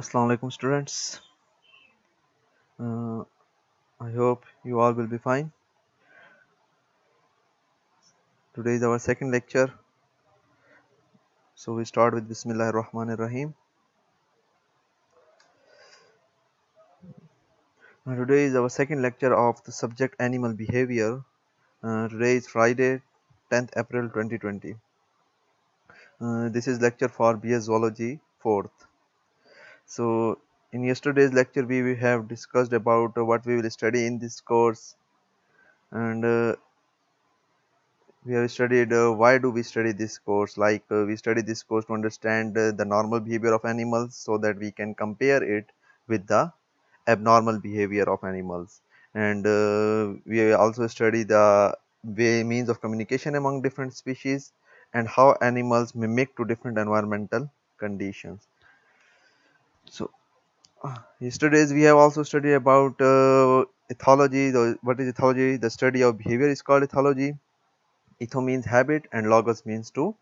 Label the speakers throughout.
Speaker 1: Assalamu alaikum students. Uh, I hope you all will be fine. Today is our second lecture. So we start with Bismillahir Rahmanir Rahim. Today is our second lecture of the subject animal behavior. Today is Friday, 10th April 2020. This is lecture for BS Zoology 4th. So in yesterday's lecture we have discussed about what we will study in this course, and we have studied why do we study this course. We study this course to understand the normal behavior of animals so that we can compare it with the abnormal behavior of animals, and we also study the means of communication among different species and how animals mimic to different environmental conditions. So yesterday's we have also studied about ethology. What is ethology? The study of behavior is called ethology. Etho means habit and logos means to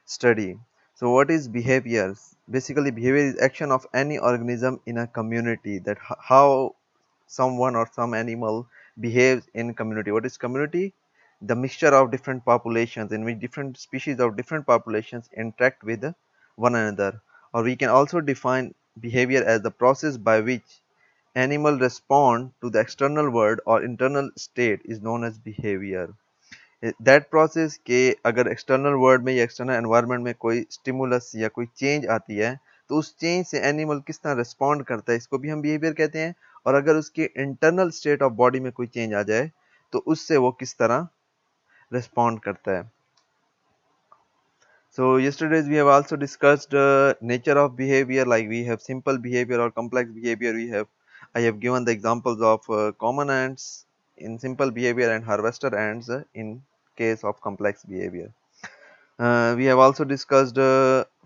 Speaker 1: study. So what is behavior? Basically behavior is action of any organism in a community, that how someone or some animal behaves in community. What is community? The mixture of different populations in which different species of different populations interact with one another. Or we can also define behavior as the process by which animal respond to the external world or internal state is known as behavior. That process के अगर external world में या external environment में कोई stimulus या कोई change आती है तो उस चेंज से एनिमल किस तरह रिस्पॉन्ड करता है, इसको भी हम बिहेवियर कहते हैं। और अगर उसके इंटरनल स्टेट ऑफ बॉडी में कोई चेंज आ जाए तो उससे वो किस तरह रिस्पॉन्ड करता है। So yesterday's we have also discussed nature of behavior, like we have simple behavior or complex behavior. I have given the examples of common ants in simple behavior and harvester ants in case of complex behavior. We have also discussed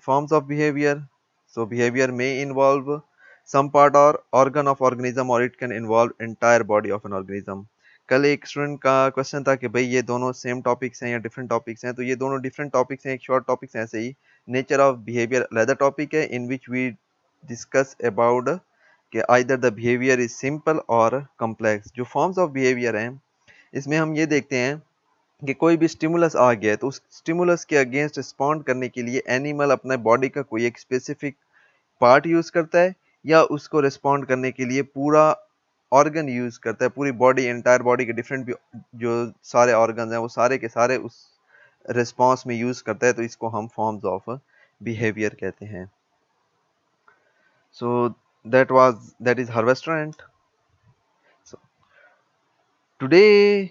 Speaker 1: forms of behavior. So behavior may involve some part or organ of organism, or it can involve entire body of an organism. कल एक student का question था कि भाई ये दोनों same topics हैं या डिफरेंट टॉपिक्स हैं, तो ये दोनों डिफरेंट टॉपिक्स हैं, एक शॉर्ट टॉपिक्स हैं। ऐसे ही नेचर ऑफ बिहेवियर अलग टॉपिक है इन विच वी डिस्कस अबाउट कि either the behaviour is simple और कॉम्प्लेक्स। जो फॉर्म्स ऑफ बिहेवियर हैं इसमें हम ये देखते हैं कि कोई भी स्टिमुलस आ गया है तो उस स्टिमुलस के अगेंस्ट रिस्पॉन्ड करने के लिए एनिमल अपने बॉडी का कोई एक स्पेसिफिक पार्ट यूज करता है या उसको रिस्पॉन्ड करने के लिए पूरा ऑर्गन यूज करता है, पूरी बॉडी, एंटायर बॉडी के डिफरेंट जो सारे ऑर्गन हैं वो सारे के सारे उस रिस्पॉन्स में यूज करता है, तो इसको हम फॉर्म्स ऑफ बिहेवियर कहते हैं। So that is harvester ant. So today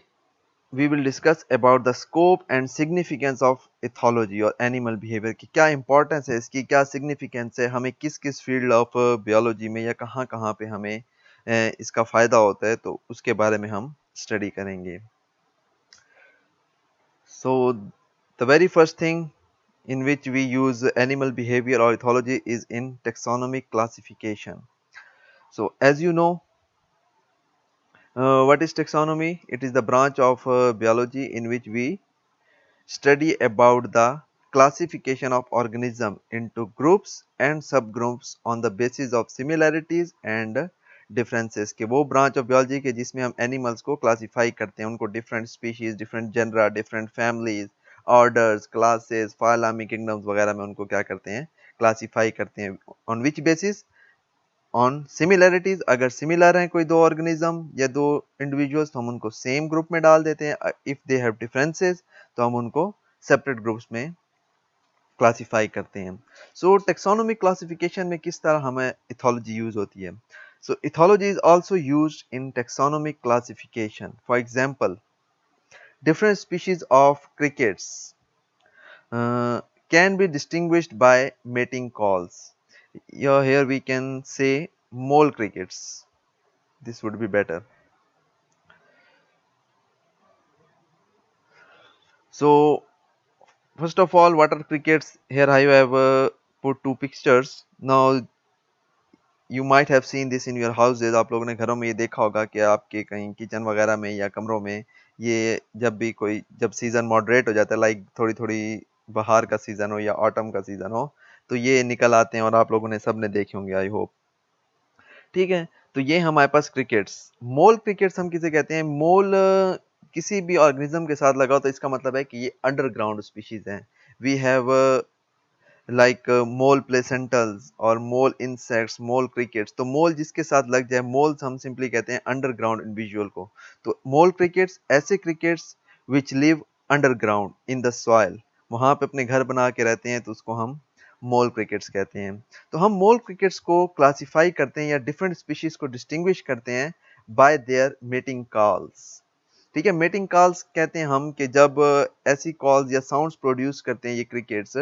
Speaker 1: we will discuss about the scope and significance of ethology और animal behavior की क्या importance है, इसकी क्या significance है, हमें किस किस field of biology में या कहाँ कहाँ पे हमें इसका फ़ायदा होता है, तो उसके बारे में हम study करेंगे। So the very first thing in which we use animal behavior or ethology is in taxonomic classification. So as you know, what is taxonomy? It is the branch of biology in which we study about the classification of organism into groups and subgroups on the basis of similarities and differences। के वो branch of biology के जिसमें हम animals को classify करते हैं, उनको different species, different genera, different families, orders, classes, phyla, kingdoms वगैरह में उनको क्या करते हैं, क्लासीफाई करते हैं। On which basis? On similarities. अगर सिमिलर हैं कोई दो ऑर्गेनिज्म या दो इंडिविजुअल्स तो हम उनको सेम ग्रुप में डाल देते हैं। इफ दे हैव डिफरेंसेस तो हम उनको सेपरेट ग्रुप्स में क्लासिफाई करते हैं। सो टेक्सोनोमिक क्लासिफिकेशन में किस तरह हमें इथोलॉजी यूज होती है? So ethology is also used in taxonomic classification. For example, different species of crickets can be distinguished by mating calls. Here we can say mole crickets. This would be better. So first of all, what are crickets? Here I have put two pictures. Now you might have seen this in your houses. आप लोगों ने घरों में ये देखा होगा कि आपके कहीं किचन वगैरह में या कमरों में ये जब सीजन मॉडरेट हो जाता है, लाइक थोड़ी थोड़ी बाहर का सीजन हो या ऑटम का सीजन हो, तो ये निकल आते हैं और आप लोगों ने सब ने देखे होंगे, आई होप। ठीक है। तो ये हमारे पास क्रिकेट्स, मोल क्रिकेट्स हम किसे कहते हैं? मोल किसी भी ऑर्गेनिज्म के साथ लगाओ तो इसका मतलब है कि ये अंडरग्राउंड स्पीशीज हैं। वी हैव लाइक मोल प्लेसेंटल्स और मोल इंसेक्ट्स, मोल क्रिकेट्स। तो मोल जिसके साथ लग जाए, मोल्स हम सिंपली कहते हैं अंडरग्राउंड इंडिविजुअल को। तो मोल क्रिकेट्स ऐसे crickets which live underground in the soil, वहां पे अपने घर बना के रहते हैं, तो उसको हम मोल क्रिकेट्स कहते हैं। तो हम मोल क्रिकेट्स को क्लासिफाई करते हैं या डिफरेंट स्पीशीज को डिस्टिंग्विश करते हैं बाय देयर मेटिंग कॉल्स। ठीक है, मेटिंग कॉल्स कहते हैं हम कि जब ऐसी कॉल्स या साउंड्स प्रोड्यूस करते हैं ये क्रिकेट्स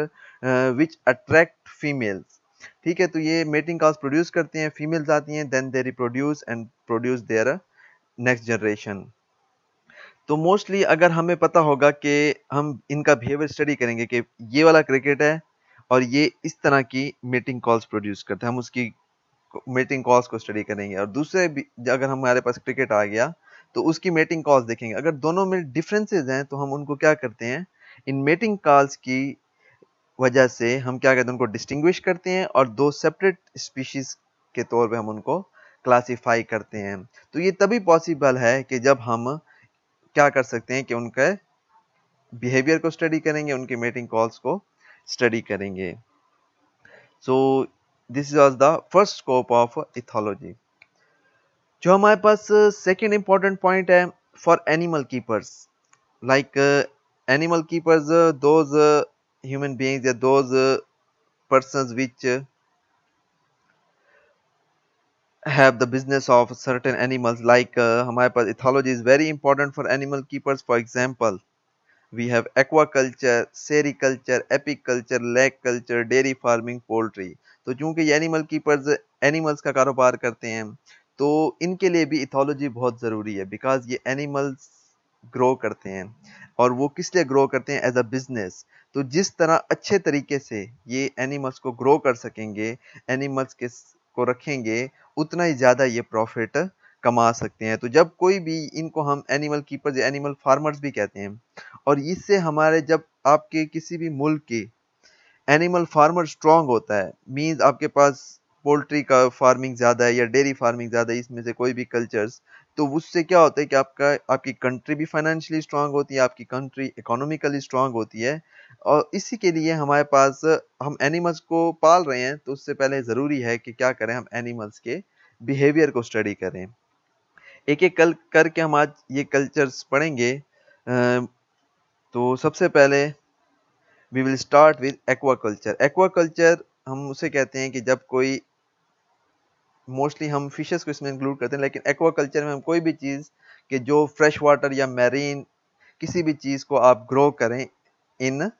Speaker 1: विच अट्रैक्ट फीमेल्स। ठीक है, तो ये मेटिंग कॉल्स प्रोड्यूस करते हैं, फीमेल्स आती हैं, then they reproduce and produce their next generation. तो मोस्टली अगर हमें पता होगा कि हम इनका बिहेवियर स्टडी करेंगे कि ये वाला क्रिकेट है और ये इस तरह की मेटिंग कॉल्स प्रोड्यूस करते हैं, हम उसकी मेटिंग कॉल्स को स्टडी करेंगे। और दूसरे भी अगर हमारे पास क्रिकेट आ गया तो उसकी मेटिंग कॉल्स देखेंगे। अगर दोनों में डिफरेंसेस हैं तो हम उनको क्या करते हैं, इन मेटिंग कॉल्स की वजह से हम क्या कहते हैं, उनको डिस्टिंग्विश करते हैं और दो सेपरेट स्पीशीज के तौर पे हम उनको क्लासिफाई करते हैं। तो ये तभी पॉसिबल है कि जब हम क्या कर सकते हैं कि उनके बिहेवियर को स्टडी करेंगे, उनके मेटिंग कॉल्स को स्टडी करेंगे। So this was the first scope of ethology. जो हमारे पास सेकेंड इंपॉर्टेंट पॉइंट है for animal keepers, like animal keepers those human beings या those persons which have the business of certain animals, like हमारे पास ethology is very important for animal keepers. For example, we have aquaculture, sericulture, apiculture, lake culture, dairy farming, poultry. तो चूंकि ये animal keepers animals का कारोबार करते हैं तो इनके लिए भी इथोलॉजी बहुत ज़रूरी है, बिकॉज ये एनिमल्स ग्रो करते हैं और वो किस लिए ग्रो करते हैं? As a business. तो जिस तरह अच्छे तरीके से ये एनिमल्स को ग्रो कर सकेंगे, एनिमल्स के को रखेंगे, उतना ही ज़्यादा ये प्रॉफिट कमा सकते हैं। तो जब कोई भी, इनको हम एनिमल कीपर्स या एनिमल फार्मर्स भी कहते हैं, और इससे हमारे, जब आपके किसी भी मुल्क की एनिमल फार्मर स्ट्रांग होता है, मींस आपके पास पोल्ट्री का फार्मिंग ज़्यादा है या डेयरी फार्मिंग ज़्यादा है, इसमें से कोई भी कल्चर्स, तो उससे क्या होता है कि आपकी कंट्री भी फाइनेंशियली स्ट्रांग होती है, आपकी कंट्री इकोनॉमिकली स्ट्रांग होती है। और इसी के लिए हमारे पास, हम एनिमल्स को पाल रहे हैं तो उससे पहले ज़रूरी है कि क्या करें, हम एनिमल्स के बिहेवियर को स्टडी करें। एक एक कल करके हम आज ये कल्चर्स पढ़ेंगे। तो सबसे पहले we will start with aquaculture. Aquaculture हम उसे कहते हैं कि जब कोई, मोस्टली हम फिशेस को इसमें इंक्लूड करते हैं, लेकिन एक्वाकल्चर में हम कोई भी चीज़ कि जो फ्रेश वाटर या मैरीन किसी भी चीज़ को आप ग्रो करें इन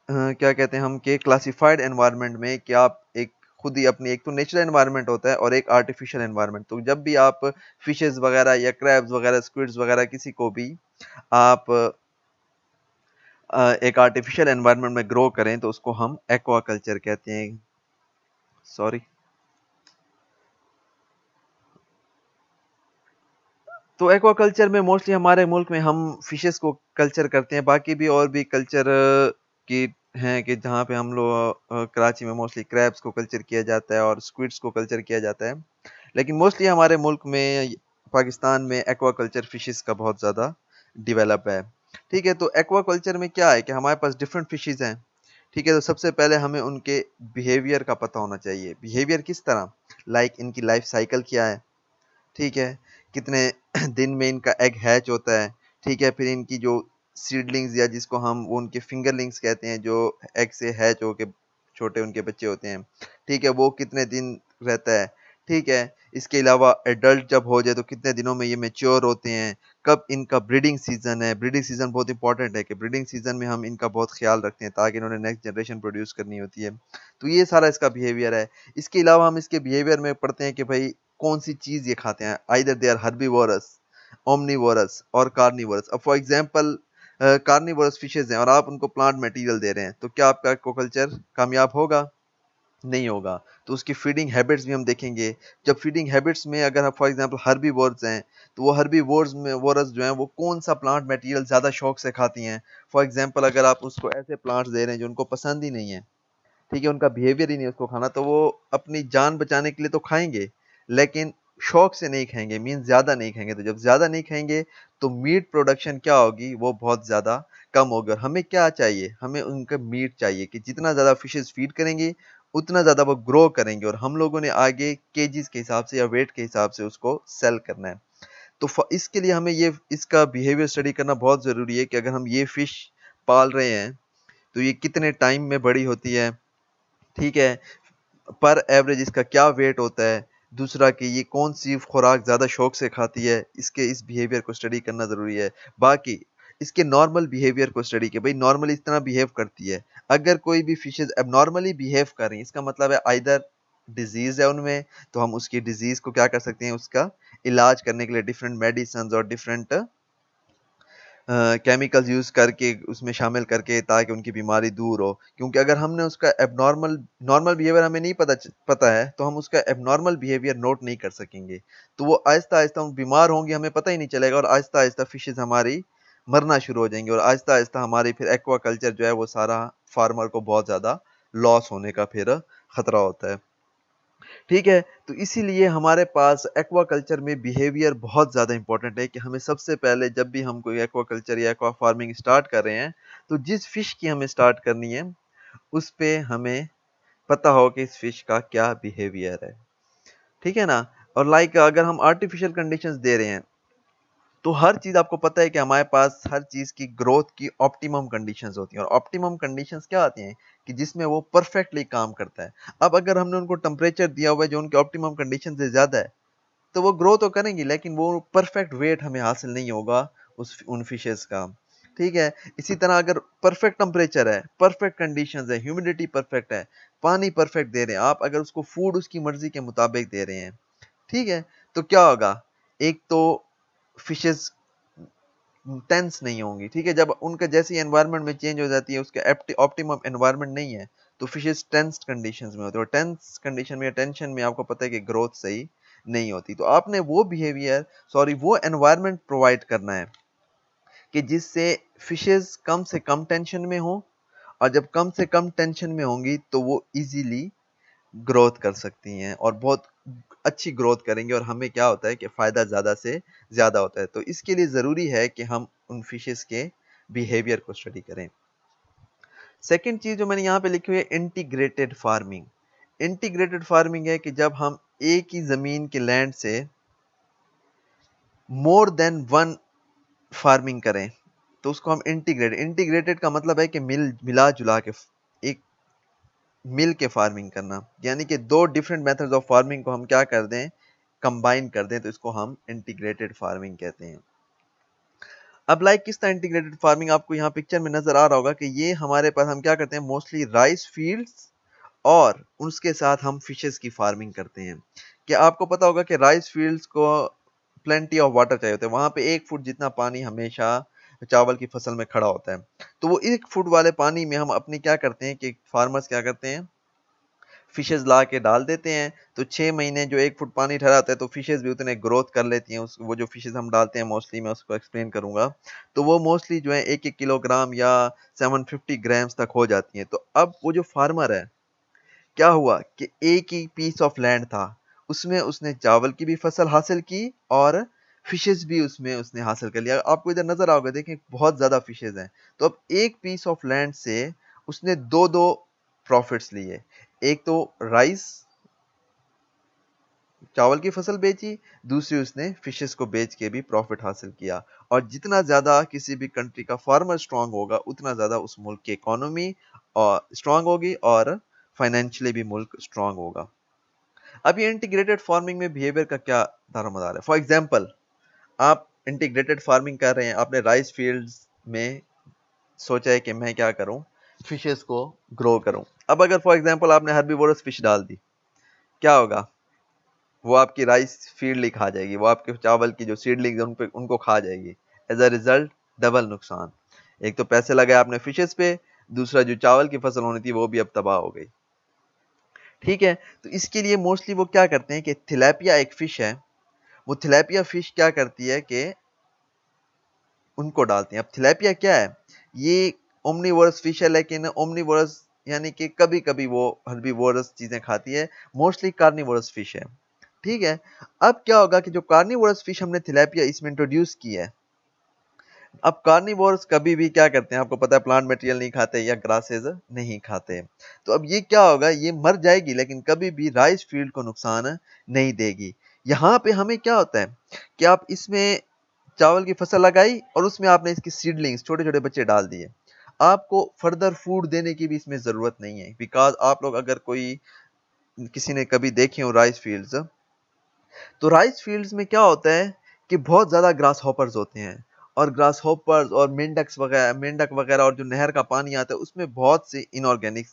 Speaker 1: क्या कहते हैं हम, कि क्लासिफाइड एनवायरनमेंट में, कि आप एक खुद ही अपनी, एक तो नेचुरल एनवायरनमेंट होता है और एक आर्टिफिशियल एनवायरनमेंट। तो जब भी आप फिशेस वगैरह या क्रैब्स वगैरह, स्क्विड्स वगैरह, किसी को भी आप एक आर्टिफिशियल एनवायरनमेंट में ग्रो करें तो उसको हम एक्वाकल्चर कहते हैं। सॉरी। तो एक्वाकल्चर में मोस्टली हमारे मुल्क में हम फिशेस को कल्चर करते हैं, बाकी भी और भी कल्चर की हैं कि जहाँ पे हम लोग कराची में मोस्टली क्रैब्स को कल्चर किया जाता है और स्क्विड्स को कल्चर किया जाता है। लेकिन मोस्टली हमारे मुल्क में, पाकिस्तान में, एक्वाकल्चर फिशेस का बहुत ज़्यादा डिवेलप है। ठीक है, तो एक्वाकल्चर में क्या है कि हमारे पास डिफरेंट फिशेस हैं। ठीक है, तो सबसे पहले हमें उनके बिहेवियर का पता होना चाहिए। बिहेवियर किस तरह? लाइक इनकी लाइफ साइकिल क्या है? ठीक है, कितने दिन में इनका एग हैच होता है? ठीक है, फिर इनकी जो सीडलिंग्स, या जिसको हम, वो उनके फिंगरलिंग्स कहते हैं, जो एग से हैच होके छोटे उनके बच्चे होते हैं, ठीक है, वो कितने दिन रहता है? ठीक है, इसके अलावा एडल्ट जब हो जाए तो कितने दिनों में ये मैच्योर होते हैं? कब इनका ब्रीडिंग सीजन है? ब्रीडिंग सीजन बहुत इंपॉर्टेंट है कि ब्रीडिंग सीजन में हम इनका बहुत ख्याल रखते हैं ताकि इन्होंने नेक्स्ट जनरेशन प्रोड्यूस करनी होती है। तो ये सारा इसका बिहेवियर है। इसके अलावा हम इसके बिहेवियर में पढ़ते हैं कि भाई कौन सी चीज ये खाते हैं। Either they are herbivorous, omnivorous और कार्निवोरस। अब फॉर एग्जांपल कार्निवोरस फिशेज हैं और आप उनको प्लांट मटेरियल दे रहे हैं, तो क्या आपका एक्वाकल्चर कामयाब होगा? नहीं होगा। तो उसकी फीडिंग हैबिट्स भी हम देखेंगे। जब फीडिंग हैबिट्स में अगर फॉर एग्जांपल हर्बीवोर्स हैं, तो वो हर्बीवोर्स में वोरस जो हैं वो कौन सा प्लांट मटेरियल ज़्यादा शौक से खाती हैं। फॉर एग्जांपल अगर आप उसको ऐसे प्लांट्स दे रहे हैं जो उनको पसंद ही नहीं है, ठीक है, उनका बिहेवियर ही नहीं उसको खाना, तो वो अपनी जान बचाने के लिए तो खाएंगे, लेकिन शौक से नहीं खाएंगे, मीन ज्यादा नहीं खाएंगे। तो जब ज्यादा नहीं खाएंगे तो मीट प्रोडक्शन क्या होगी, वो बहुत ज्यादा कम होगी। और हमें क्या चाहिए, हमें उनका मीट चाहिए कि जितना ज्यादा फिशेस फीड करेंगे उतना ज्यादा वो ग्रो करेंगे, और हम लोगों ने आगे केजीज के हिसाब से या वेट के हिसाब से उसको सेल करना है। तो इसके लिए हमें ये इसका बिहेवियर स्टडी करना बहुत जरूरी है कि अगर हम ये फिश पाल रहे हैं तो ये कितने टाइम में बड़ी होती है, ठीक है, पर एवरेज इसका क्या वेट होता है, दूसरा कि ये कौन सी खुराक ज़्यादा शौक से खाती है, इसके इस बिहेवियर को स्टडी करना ज़रूरी है। बाकी इसके नॉर्मल बिहेवियर को स्टडी के भाई नॉर्मली इस तरह बिहेव करती है। अगर कोई भी फिशेज एबनॉर्मली बिहेव कर रही है, इसका मतलब है आइदर डिजीज है उनमें, तो हम उसकी डिजीज को क्या कर सकते हैं, उसका इलाज करने के लिए डिफरेंट मेडिसिन और डिफरेंट केमिकल्स यूज़ करके उसमें शामिल करके, ताकि उनकी बीमारी दूर हो। क्योंकि अगर हमने उसका एबनॉर्मल नॉर्मल बिहेवियर हमें नहीं पता है, तो हम उसका एबनॉर्मल बिहेवियर नोट नहीं कर सकेंगे। तो वो आहिस्ता आहिस्ता हम बीमार होंगे, हमें पता ही नहीं चलेगा, और आहिस्ता आहिस्ता फिशेज हमारी मरना शुरू हो जाएंगी, और आहिस्ता आहिस्ता हमारी फिर एक्वा कल्चर जो है वो सारा फार्मर को बहुत ज़्यादा लॉस होने का फिर खतरा होता है। ठीक है, तो इसीलिए हमारे पास एक्वाकल्चर में बिहेवियर बहुत ज़्यादा इंपॉर्टेंट है कि हमें सबसे पहले जब भी हम कोई एक्वाकल्चर या एक्वा फार्मिंग स्टार्ट कर रहे हैं, तो जिस फिश की हमें स्टार्ट करनी है उस पे हमें पता हो कि इस फिश का क्या बिहेवियर है। ठीक है ना। और लाइक अगर हम आर्टिफिशियल कंडीशंस दे रहे हैं, तो हर चीज आपको पता है कि हमारे पास हर चीज की ग्रोथ की ऑप्टिमम कंडीशंस होती हैं, और ऑप्टिमम कंडीशंस क्या आती हैं कि जिसमें वो परफेक्टली काम करता है। अब अगर हमने उनको टेम्परेचर दिया हुआ है जो उनके ऑप्टिमम कंडीशन से ज्यादा है, तो वो ग्रो तो करेंगी, लेकिन वो परफेक्ट वेट हमें हासिल नहीं होगा उन फिशेस का। ठीक है, इसी तरह अगर परफेक्ट टेम्परेचर है, परफेक्ट कंडीशंस है, ह्यूमिडिटी परफेक्ट है, पानी परफेक्ट दे रहे हैं आप, अगर उसको फूड उसकी मर्जी के मुताबिक दे रहे हैं, ठीक है, तो क्या होगा, एक तो फिशेस टेंस नहीं होंगी। ठीक है, जब उनका जैसी एनवायरनमेंट में चेंज हो जाती है, उसका ऑप्टिमम एनवायरनमेंट नहीं है, तो फिशेस टेंस कंडीशंस में होते हैं, और टेंस कंडीशन में, टेंशन में आपको पता है कि ग्रोथ सही नहीं होती। तो आपने वो बिहेवियर, सॉरी वो एनवायरनमेंट प्रोवाइड करना है कि जिससे फिशेस कम से कम टेंशन में हो, और जब कम से कम टेंशन में होंगी तो वो इजीली ग्रोथ कर सकती हैं, और बहुत अच्छी ग्रोथ करेंगे, और हमें क्या होता है कि फ़ायदा ज़्यादा से ज़्यादा होता है। तो इसके लिए ज़रूरी है कि हम उन फिशेस के बिहेवियर को स्टडी करें। सेकंड चीज़ जो मैंने यहाँ पे लिखी हुई है, इंटीग्रेटेड फार्मिंग। इंटीग्रेटेड फार्मिंग है कि जब हम एक ही ज़मीन के लैंड से मोर देन वन फार्मिंग करें, तो उसको हम इंटीग्रेटेड का मतलब है कि मिला जुला के एक मिल के फार्मिंग करना, यानी कि दो डिफरेंट मेथड्स ऑफ फार्मिंग को हम क्या कर दें, कंबाइन कर दें, तो इसको हम इंटीग्रेटेड फार्मिंग कहते हैं। अब लाइक किस तरह इंटीग्रेटेड फार्मिंग आपको यहाँ पिक्चर में नजर आ रहा होगा कि ये हमारे पास हम क्या करते हैं, मोस्टली राइस फील्ड्स और उसके साथ हम फिशेस की फार्मिंग करते हैं। क्या आपको पता होगा कि राइस फील्ड्स को प्लेंटी ऑफ वाटर चाहिए होता है, वहां पे 1 फुट जितना पानी हमेशा चावल की फसल में खड़ा होता है। तो वो 1 फुट वाले पानी में हम अपनी क्या करते हैं कि फार्मर्स क्या करते हैं, फिशेस ला के डाल देते हैं, तो 6 महीने जो 1 फुट पानी ठहराता है, तो फिशेस भी उतने ग्रोथ कर लेती हैं। उस वो जो फिशेस हम डालते हैं मोस्टली, मैं उसको एक्सप्लेन करूंगा, तो वो मोस्टली जो है 1-1 किलोग्राम या 750 ग्राम्स तक हो जाती हैं। तो अब वो जो फार्मर है, क्या हुआ कि एक ही पीस ऑफ लैंड था, उसमें उसने चावल की भी फसल हासिल की और फिशेस भी उसमें उसने हासिल कर लिया। आपको इधर नजर आओगे, देखें बहुत ज्यादा फिशेस हैं। तो अब एक पीस ऑफ लैंड से उसने दो दो प्रॉफिट्स लिए, एक तो राइस चावल की फसल बेची, दूसरी उसने फिशेस को बेच के भी प्रॉफिट हासिल किया। और जितना ज्यादा किसी भी कंट्री का फार्मर स्ट्रांग होगा, उतना ज्यादा उस मुल्क की इकोनॉमी और स्ट्रांग होगी, और फाइनेंशियली भी मुल्क स्ट्रांग होगा। अब ये इंटीग्रेटेड फार्मिंग में बिहेवियर का क्या दारोमदार है। फॉर एग्जाम्पल, आप इंटीग्रेटेड फार्मिंग कर रहे हैं, आपने राइस फील्ड्स में सोचा है कि मैं क्या करूं, फिशेस को ग्रो करूं। अब अगर फॉर एग्जाम्पल आपने हर्बीवोरस फिश डाल दी, क्या होगा, वो आपकी राइस फील्ड ही खा जाएगी, वो आपके चावल की जो सीडलिंग्स उन पे उनको खा जाएगी। एज अ रिजल्ट डबल नुकसान, एक तो पैसे लगाए आपने फिशेस पे, दूसरा जो चावल की फसल होनी थी वो भी अब तबाह हो गई। ठीक है, तो इसके लिए मोस्टली वो क्या करते हैं कि थिलापिया एक फिश है, वो थिलापिया फिश क्या करती है कि उनको डालते हैं। अब थिलापिया क्या है, ये ओमनीवोरस फिश है, लेकिन ओमनीवोरस यानी कि कभी कभी वो हर्बीवोरस चीजें खाती है, मोस्टली कार्निवोरस फिश है। ठीक है। अब क्या होगा कि जो कार्निवोरस फिश हमने थिलापिया इसमें इंट्रोड्यूस की है, अब कार्निवोर्स कभी भी क्या करते हैं, आपको पता है, प्लांट मटेरियल नहीं खाते या ग्रासेस नहीं खाते। तो अब ये क्या होगा, ये मर जाएगी लेकिन कभी भी राइस फील्ड को नुकसान नहीं देगी। यहाँ पे हमें क्या होता है कि आप इसमें चावल की फसल लगाई और उसमें आपने इसकी सीडलिंग्स, छोटे छोटे बच्चे डाल दिए। आपको फर्दर फूड देने की भी इसमें जरूरत नहीं है, बिकॉज आप लोग अगर कोई किसी ने कभी देखे हो राइस फील्ड्स, तो राइस फील्ड्स में क्या होता है कि बहुत ज़्यादा ग्रास हॉपर्स होते हैं, और ग्रास हॉपर्स और मेंढक वगैरह और जो नहर का पानी आता है उसमें बहुत से इनऑर्गेनिक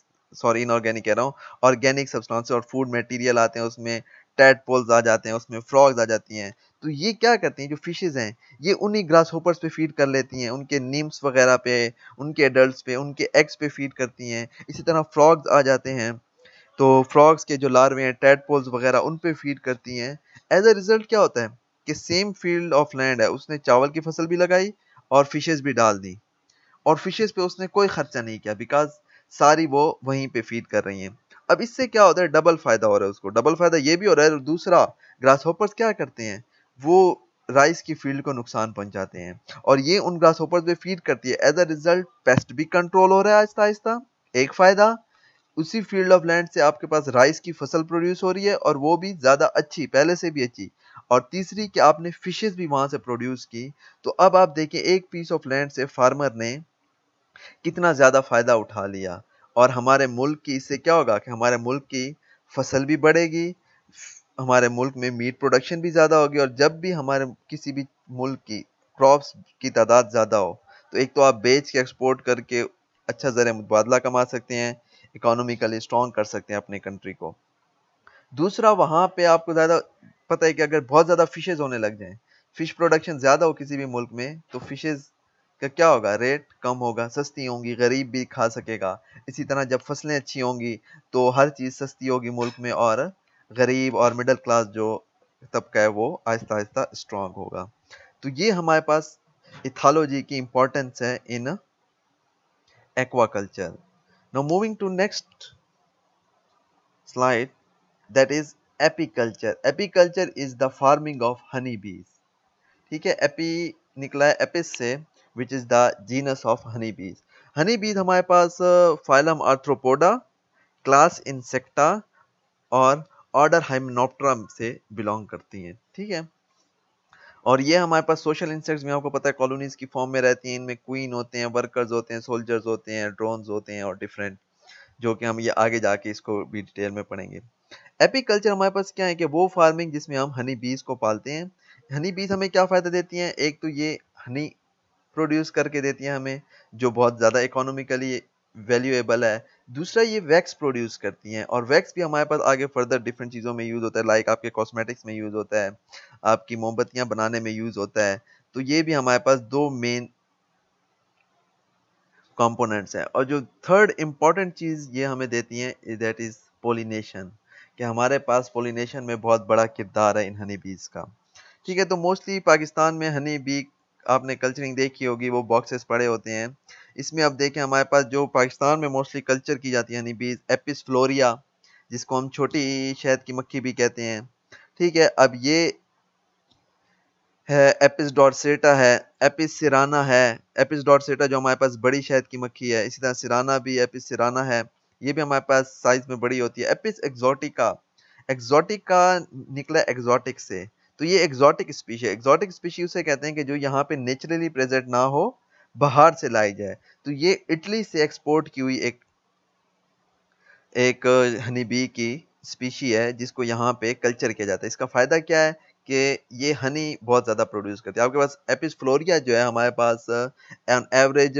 Speaker 1: कह रहा हूँ, ऑर्गेनिक सब्सटेंस और फूड मटेरियल आते हैं, उसमें टैडपोल्स आ जाते हैं, उसमें फ्रॉग्स आ जाती हैं। तो ये क्या करती हैं, जो फिशेज हैं ये उन्हीं ग्रास हॉपर्स पे फीड कर लेती हैं, उनके नीम्स वगैरह पे, उनके एडल्ट्स पे, उनके एग्स पे फीड करती हैं। इसी तरह फ्रॉग्स आ जाते हैं, तो फ्रॉग्स के जो लार्वे हैं, टैडपोल्स वगैरह, उन पे फीड करती हैं। एज अ रिजल्ट क्या होता है कि सेम फील्ड ऑफ लैंड है, उसने चावल की फसल भी लगाई और फिशेस भी डाल दी, और फिशेस पे उसने कोई खर्चा नहीं किया, बिकॉज सारी वो वहीं पे फीड कर रही हैं। अब इससे क्या होता है, डबल फायदा हो रहा है उसको, डबल फायदा ये भी हो रहा है, और दूसरा, ग्रास होपर्स क्या करते हैं, वो राइस की फील्ड को नुकसान पहुंचाते हैं, और ये उन ग्रास होपर्स पे फीड करती है। एज अ रिजल्ट पेस्ट भी कंट्रोल हो रहा है आहिस्ता आहिस्ता, एक फायदा। उसी फील्ड ऑफ लैंड से आपके पास राइस की फसल प्रोड्यूस हो रही है, और वो भी ज्यादा अच्छी, पहले से भी अच्छी। और तीसरी कि आपने फिशेस भी वहां से प्रोड्यूस की। तो अब आप देखिए, एक पीस ऑफ लैंड से फार्मर ने कितना ज्यादा फायदा उठा लिया। और हमारे मुल्क की इससे क्या होगा कि हमारे मुल्क की फसल भी बढ़ेगी, हमारे मुल्क में मीट प्रोडक्शन भी ज्यादा होगी, और जब भी हमारे किसी भी मुल्क की क्रॉप्स की तादाद ज्यादा हो, तो एक तो आप बेच के एक्सपोर्ट करके अच्छा ज़र मुबादला कमा सकते हैं, इकोनॉमिकली स्ट्रॉन्ग कर सकते हैं अपनी कंट्री को। दूसरा, वहाँ पे आपको ज़्यादा पता है कि अगर बहुत ज़्यादा फिशेज़ होने लग जाएँ, फिश प्रोडक्शन ज़्यादा हो किसी भी मुल्क में, तो फिशेज़ का क्या होगा, रेट कम होगा, सस्ती होंगी, गरीब भी खा सकेगा। इसी तरह जब फसलें अच्छी होंगी, तो हर चीज़ सस्ती होगी मुल्क में, और गरीब और मिडिल क्लास जो तबका है वो आहिस्ता-आहिस्ता स्ट्रॉन्ग होगा। तो ये हमारे पास इथोलॉजी की इम्पोर्टेंस है इन aquaculture. Now moving to next slide, that is apiculture. Apiculture is the farming of honey bees. ठीक है, एपी निकला है एपिस से, which is the genus of honey बीज। हनी बीज हमारे पास फाइलम आर्थ्रोपोडा, क्लास इंसेक्टा और ऑर्डर हाइमेनोप्टेरा से बिलोंग करती हैं। ठीक है, और ये हमारे पास सोशल इंसेक्ट्स में आपको पता है कॉलोनीज की फॉर्म में रहती हैं, इनमें क्वीन होते हैं, वर्कर्स होते हैं, सोल्जर्स होते हैं, ड्रोन्स होते हैं, और डिफरेंट, जो कि हम ये आगे जाके इसको भी डिटेल में पढ़ेंगे। एपीकल्चर हमारे पास क्या है कि वो फार्मिंग जिसमें हम हनी बीज को पालते हैं। हनी बीज हमें क्या फ़ायदा देती हैं, एक तो ये हनी प्रोड्यूस करके देती हैं हमें, जो बहुत ज़्यादा इकोनॉमिकली वैल्यूएबल है। दूसरा, ये वैक्स प्रोड्यूस करती हैं, और वैक्स भी हमारे पास आगे फर्दर डिफरेंट चीज़ों में यूज़ होता है, लाइक आपके कॉस्मेटिक्स में यूज़ होता है, आपकी मोमबत्तियाँ बनाने में यूज़ होता है। तो ये भी हमारे पास दो मेन कंपोनेंट्स हैं। और जो थर्ड इम्पॉर्टेंट चीज़ ये हमें देती हैं, दैट इज़ पोलिनेशन, कि हमारे पास पोलिनेशन में बहुत बड़ा किरदार है इन हनी बीज का। ठीक है, तो मोस्टली पाकिस्तान में हनी बी आपने कल्चरिंग देखी होगी, वो बॉक्सेस पड़े होते हैं। इसमें अब देखें, हमारे पास जो पाकिस्तान में मोस्टली कल्चर की जाती है हनी बीज, एपिस फ्लोरिया, जिसको हम छोटी शहद की मक्खी भी कहते हैं। ठीक है, अब ये है एपिस डॉर्सेटा है, एपिस सिराना है। एपिस डॉर्सेटा जो हमारे पास बड़ी शहद की मक्खी है, इसी तरह सिराना भी, एपिस सिराना है, ये भी हमारे पास साइज में बड़ी होती है। एपिस एक्सोटिका, एक्सोटिका निकला एक्सोटिक से, तो ये एक्सोटिक स्पीशी है। एक्सोटिक स्पीशी उसे कहते हैं कि जो यहाँ पे नेचुरली प्रेजेंट ना हो, बाहर से लाई जाए। तो ये इटली से एक्सपोर्ट की हुई एक एक हनी बी की स्पीशी है, जिसको यहाँ पे कल्चर किया जाता है। इसका फ़ायदा क्या है कि ये हनी बहुत ज़्यादा प्रोड्यूस करती है। आपके पास एपिस फ्लोरिया जो है हमारे पास on average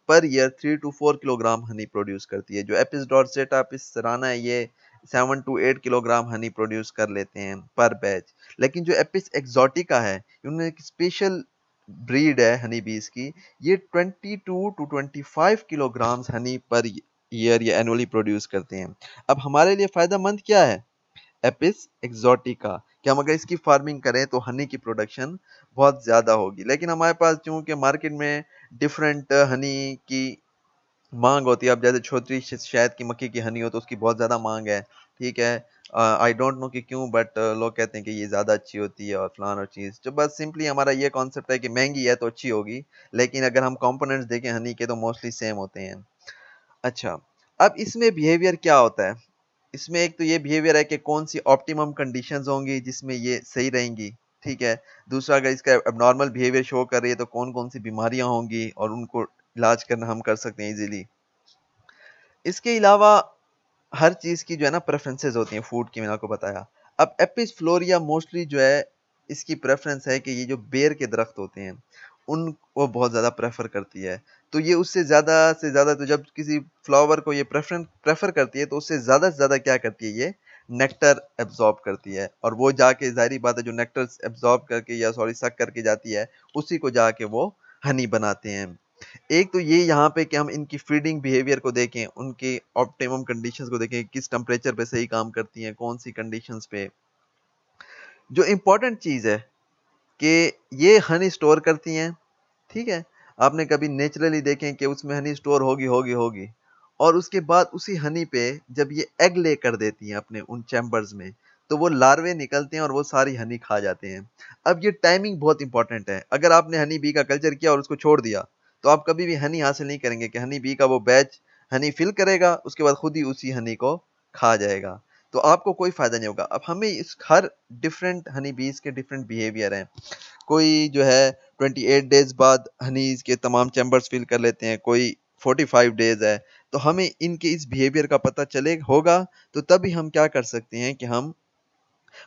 Speaker 1: per year 3 to 4 kilogram honey produce करती है। जो एपिस डॉर्सेटा, एपिस सराना है, ये 7 टू 8 किलोग्राम हनी प्रोड्यूस कर लेते हैं पर बैच। लेकिन जो एपिस एक्सोटिका है, उन्होंने एक स्पेशल ब्रीड है हनी बीज की, ये 22 to 25 kilograms Honey per year या एनुअली प्रोड्यूस करते हैं। अब हमारे लिए फ़ायदेमंद क्या है एपिस एक्सोटिका, कि हम अगर इसकी फार्मिंग करें तो हनी की प्रोडक्शन बहुत ज़्यादा होगी। लेकिन हमारे पास चूंकि मार्केट में डिफरेंट हनी की मांग होती है। अब जैसे छोटी शहद की मक्खी की हनी हो तो उसकी बहुत ज़्यादा मांग है, ठीक है। आई डोंट नो कि क्यों, बट लोग कहते हैं कि ये ज़्यादा अच्छी होती है और फलान और चीज़। तो बस सिंपली हमारा ये कॉन्सेप्ट है कि महंगी है तो अच्छी होगी, लेकिन अगर हम कंपोनेंट्स देखें हनी के तो मोस्टली सेम होते हैं। अच्छा, अब इसमें बिहेवियर क्या होता है? इसमें एक तो ये बिहेवियर है कि कौन सी ऑप्टिमम कंडीशंस होंगी जिसमें ये सही रहेंगी, ठीक है। दूसरा, अगर इसका एबनॉर्मल बिहेवियर शो कर रही है तो कौन कौन सी बीमारियां होंगी और उनको इलाज करना हम कर सकते हैं इजीली। इसके अलावा हर चीज़ की जो है ना प्रेफरेंसेस होती हैं फूड की, मैंने आपको बताया। अब एपिस फ्लोरिया मोस्टली जो है इसकी प्रेफरेंस है कि ये जो बेर के दरख्त होते हैं उन वो बहुत ज़्यादा प्रेफर करती है। तो ये उससे ज़्यादा से ज़्यादा, तो जब किसी फ्लावर को ये प्रेफर करती है तो उससे ज़्यादा से ज़्यादा क्या करती है, ये नेक्टर एब्जॉर्ब करती है, और वो जाके ज़ाहिर बात है जो नेक्टर एब्जॉर्ब करके या सॉरी सक करके जाती है उसी को जाके वो हनी बनाते हैं। एक तो ये यहाँ पे कि हम इनकी फीडिंग बिहेवियर को देखें, उनके ऑप्टिमम कंडीशंस को देखें, किस टेम्परेचर पे सही काम करती हैं, कौन सी कंडीशंस पे। जो इम्पोर्टेंट चीज़ है कि ये हनी स्टोर करती हैं, ठीक है। आपने कभी नेचुरली देखें कि उसमें हनी स्टोर होगी होगी होगी, और उसके बाद उसी हनी पे जब ये एग ले कर देती हैं अपने उन चैम्बर्स में, तो वो लार्वे निकलते हैं और वो सारी हनी खा जाते हैं। अब ये टाइमिंग बहुत इंपॉर्टेंट है। अगर आपने हनी बी का कल्चर किया और उसको छोड़ दिया तो आप कभी भी हनी हासिल नहीं करेंगे कि हनी बी का वो बैच हनी फिल करेगा उसके बाद खुद ही उसी हनी को खा जाएगा, तो आपको कोई फायदा नहीं होगा। अब हमें इस हर डिफरेंट हनी बीज के डिफरेंट बिहेवियर हैं। कोई जो है 28 डेज बाद हनीज के तमाम चैम्बर्स फिल कर लेते हैं, कोई 45 डेज है। तो हमें इनके इस बिहेवियर का पता चले होगा तो तभी हम क्या कर सकते हैं कि हम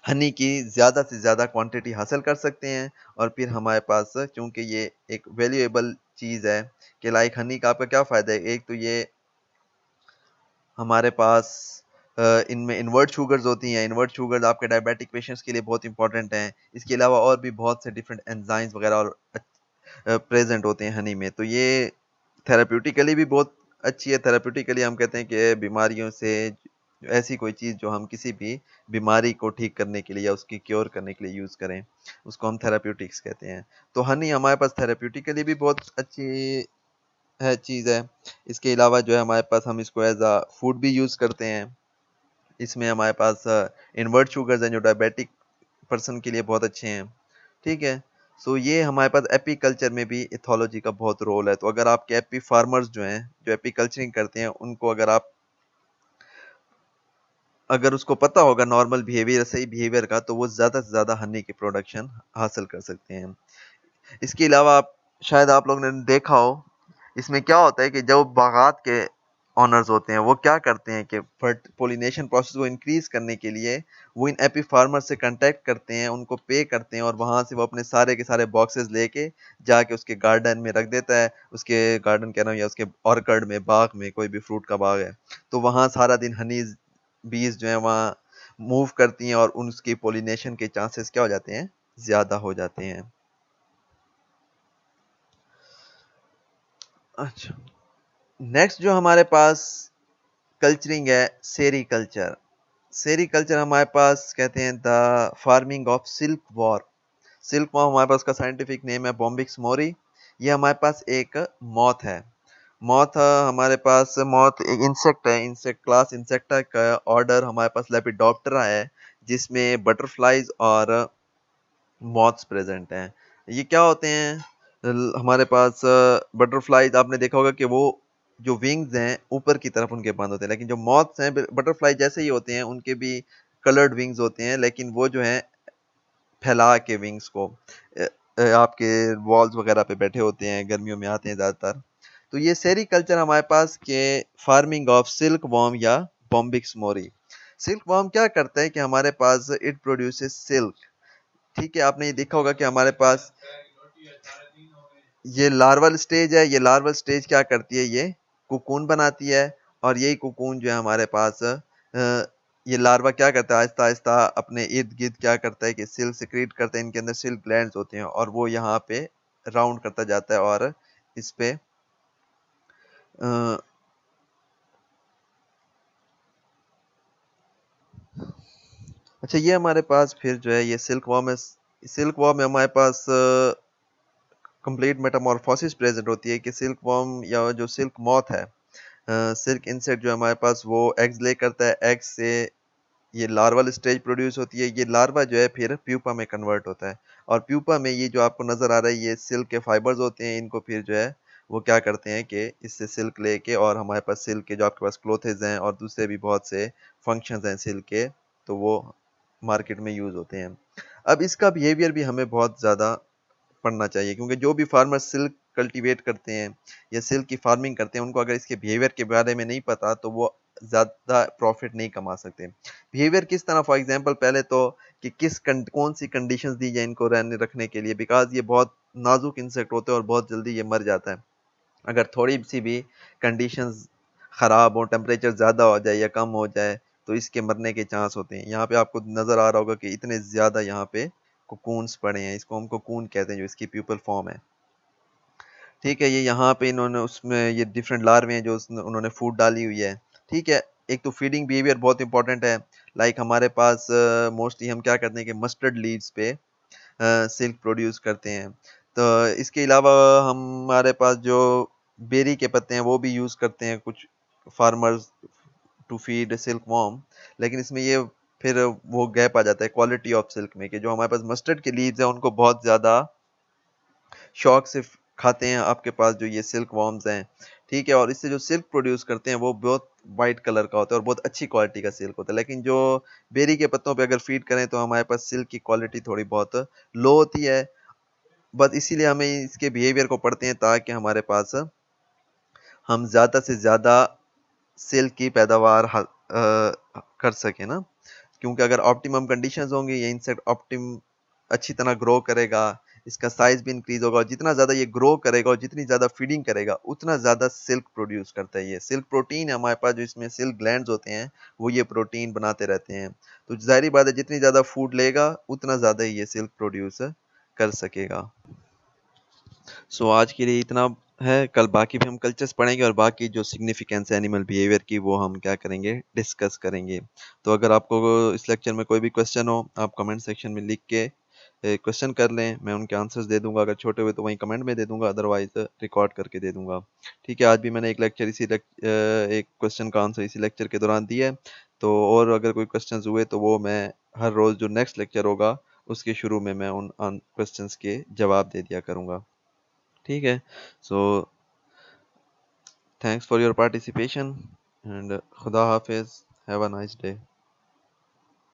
Speaker 1: हनी की ज़्यादा से ज़्यादा क्वांटिटी हासिल कर सकते हैं। और फिर हमारे पास चूंकि ये एक वैल्यूएबल चीज़ है कि लाइक हनी का आपका क्या फ़ायदा है, एक तो ये हमारे पास इनमें इन्वर्ट शुगर्स होती हैं। इन्वर्ट शुगर्स आपके डायबिटिक पेशेंट्स के लिए बहुत इंपॉर्टेंट हैं। इसके अलावा और भी बहुत से डिफरेंट एंजाइम्स वगैरह और प्रेजेंट होते हैं हनी में। तो ये थेराप्यूटिकली भी बहुत अच्छी है। थेराप्यूटिकली हम कहते हैं कि बीमारियों से ऐसी कोई चीज़ जो हम किसी भी बीमारी को ठीक करने के लिए या उसकी क्योर करने के लिए यूज़ करें, उसको हम थेराप्यूटिक्स कहते हैं। तो हनी हमारे पास थेराप्यूटिकली भी बहुत अच्छी है चीज़ है। इसके अलावा जो है हमारे पास हम इसको एज अ फूड भी यूज़ करते हैं। इसमें हमारे पास इन्वर्ट शुगर्स हैं जो डायबिटिक पर्सन के लिए बहुत अच्छे हैं, ठीक है। सो ये हमारे पास एपीकल्चर में भी इथोलॉजी का बहुत रोल है। तो अगर आपके एपी फार्मर्स जो हैं जो एपीकल्चरिंग करते हैं उनको अगर उसको पता होगा नॉर्मल बिहेवियर सही बिहेवियर का तो वो ज़्यादा से ज़्यादा हनी की प्रोडक्शन हासिल कर सकते हैं। इसके अलावा आप शायद आप लोगों ने देखा हो, इसमें क्या होता है कि जो बागात के ओनर्स होते हैं वो क्या करते हैं कि पोलिनेशन प्रोसेस को इंक्रीज करने के लिए वो इन एपी फार्मर से कांटेक्ट करते हैं, उनको पे करते हैं, और वहां से वो अपने सारे के सारे बॉक्सेस लेके जाके उसके गार्डन में रख देता है। उसके गार्डन कह रहा हूँ या उसके ऑर्किड में, बाग में, कोई भी फ्रूट का बाग है तो वहाँ सारा दिन हनी बीज जो है वहाँ मूव करती हैं और उसकी पोलिनेशन के चांसेस क्या हो जाते हैं, ज्यादा हो जाते हैं। अच्छा, नेक्स्ट जो हमारे पास कल्चरिंग है सेरी कल्चर। सेरी कल्चर हमारे पास कहते हैं the farming of silk war. Silk war हमारे पास का साइंटिफिक नेम है बॉम्बिक्स मोरी। ये हमारे पास एक मॉथ है। मॉथ हमारे पास मॉथ एक इंसेक्ट है, इंसेक्ट क्लास इंसेक्टा का ऑर्डर हमारे पास लेपिडोप्टेरा है जिसमें बटरफ्लाइज और मॉथ्स प्रेजेंट हैं। ये क्या होते हैं, हमारे पास बटरफ्लाइज आपने देखा होगा कि वो जो विंग्स हैं ऊपर की तरफ उनके बंद होते हैं, लेकिन जो मॉथ्स हैं बटरफ्लाई जैसे ही होते हैं, उनके भी कलर्ड विंग्स होते हैं, लेकिन वो जो हैं फैला के विंग्स को आपके वॉल्स वगैरह पे बैठे होते हैं, गर्मियों में आते हैं ज़्यादातर। तो ये सेरीकल्चर हमारे पास के फार्मिंग ऑफ सिल्क वॉर्म या बॉम्बिक्स मोरी। सिल्क वॉर्म क्या करता है कि हमारे पास इट प्रोड्यूसेस सिल्क, ठीक है। आपने ये देखा होगा कि हमारे पास ये लार्वल स्टेज है। ये लार्वल स्टेज क्या करती है, ये कुकून बनाती है, और यही कुकून जो है हमारे पास ये लार्वा क्या करता है, आहिस्ता आहिस्ता अपने इर्द गिर्द क्या करता है कि सिल्क सिक्रीट करता है। इनके अंदर सिल्क ग्लैंड्स होते हैं और वो यहाँ पे राउंड करता जाता है और इस पे अ, अच्छा, ये हमारे पास फिर जो है ये सिल्क वॉर्म है। सिल्क वॉर्म में हमारे पास कंप्लीट मेटामॉर्फोसिस प्रेजेंट होती है कि सिल्क वॉर्म या जो सिल्क मॉथ है सिल्क इंसेक्ट जो हमारे पास वो एग्स ले करता है, एग्स से ये लार्वल स्टेज प्रोड्यूस होती है, ये लार्वा जो है फिर प्यूपा में कन्वर्ट होता है, और प्यूपा में ये जो आपको नज़र आ रहा है ये सिल्क के फाइबर्स होते हैं, इनको फिर जो है वो क्या करते हैं कि इससे सिल्क लेके, और हमारे पास सिल्क के जो आपके पास क्लोथेज हैं और दूसरे भी बहुत से फंक्शंस हैं सिल्क के, तो वो मार्केट में यूज़ होते हैं। अब इसका बिहेवियर भी हमें बहुत ज़्यादा पढ़ना चाहिए, क्योंकि जो भी फार्मर सिल्क कल्टीवेट करते हैं या सिल्क की फार्मिंग करते हैं, उनको अगर इसके बिहेवियर के बारे में नहीं पता तो वो ज़्यादा प्रॉफिट नहीं कमा सकते। बिहेवियर किस तरह, फॉर एग्जांपल पहले तो कि कौन सी कंडीशंस दी जाए इनको रहने रखने के लिए, बिकॉज ये बहुत नाजुक इंसेक्ट होते हैं और बहुत जल्दी ये मर जाता है। अगर थोड़ी सी भी कंडीशंस ख़राब हो, टेम्परेचर ज़्यादा हो जाए या कम हो जाए, तो इसके मरने के चांस होते हैं। यहाँ पे आपको नज़र आ रहा होगा कि इतने ज़्यादा यहाँ पे कोकून्स पड़े हैं, इसको हम कोकून कहते हैं जो इसकी प्यूपल फॉर्म है। ठीक है, ये यहाँ पे इन्होंने उसमें ये डिफरेंट लार्वे हैं जो उन्होंने फूड डाली हुई है। ठीक है, एक तो फीडिंग बिहेवियर बहुत इंपॉर्टेंट है। लाइक हमारे पास मोस्टली हम क्या करते हैं कि मस्टर्ड लीव्स पे सिल्क प्रोड्यूस करते हैं। तो इसके अलावा हमारे पास जो बेरी के पत्ते हैं वो भी यूज़ करते हैं कुछ farmers to feed silk worm, लेकिन इसमें ये फिर वो गैप आ जाता है क्वालिटी ऑफ सिल्क में, कि जो हमारे पास मस्टर्ड के लीव्स हैं उनको बहुत ज़्यादा शौक से खाते हैं आपके पास जो ये सिल्क वॉर्म्स हैं। ठीक है, और इससे जो सिल्क प्रोड्यूस करते हैं वो बहुत वाइट कलर का होता है और बहुत अच्छी क्वालिटी का सिल्क होता है, लेकिन जो बेरी के पत्तों पे अगर फीड करें तो हमारे पास सिल्क की क्वालिटी थोड़ी बहुत लो होती है। बस इसीलिए हमें इसके बिहेवियर को पढ़ते हैं ताकि हमारे पास हम ज़्यादा से ज़्यादा सिल्क की पैदावार कर सकें ना, क्योंकि अगर ऑप्टिमम कंडीशंस होंगी ये इंसेक्ट अच्छी तरह ग्रो करेगा, इसका साइज भी इंक्रीज होगा, और जितना ज़्यादा ये ग्रो करेगा और जितनी ज़्यादा फीडिंग करेगा उतना ज़्यादा सिल्क प्रोड्यूस करता है। ये सिल्क प्रोटीन है हमारे पास, जो इसमें सिल्क ग्लैंड्स होते हैं वो ये प्रोटीन बनाते रहते हैं। तो जाहिर बात है जितनी ज़्यादा फूड लेगा उतना ज़्यादा ही ये सिल्क प्रोड्यूस कर सकेगा। सो आज के लिए इतना है, कल बाकी भी हम कल्चर्स पढ़ेंगे और बाकी जो सिग्निफिकेंस है एनिमल बिहेवियर की वो हम क्या करेंगे, डिस्कस करेंगे। तो अगर आपको इस लेक्चर में कोई भी क्वेश्चन हो आप कमेंट सेक्शन में लिख के क्वेश्चन कर लें, मैं उनके आंसर्स दे दूंगा, अगर छोटे हुए तो वहीं कमेंट में दे दूंगा, अदरवाइज रिकॉर्ड करके दे दूंगा। ठीक है, आज भी मैंने एक क्वेश्चन का आंसर इसी लेक्चर के दौरान दिया है, तो और अगर कोई क्वेश्चंस हुए तो वो मैं हर रोज़ जो नेक्स्ट लेक्चर होगा उसके शुरू में मैं उन क्वेश्चंस के जवाब दे दिया करूँगा। ठीक है, so thanks for your participation and खुदा हाफिज, हैव अ नाइस डे।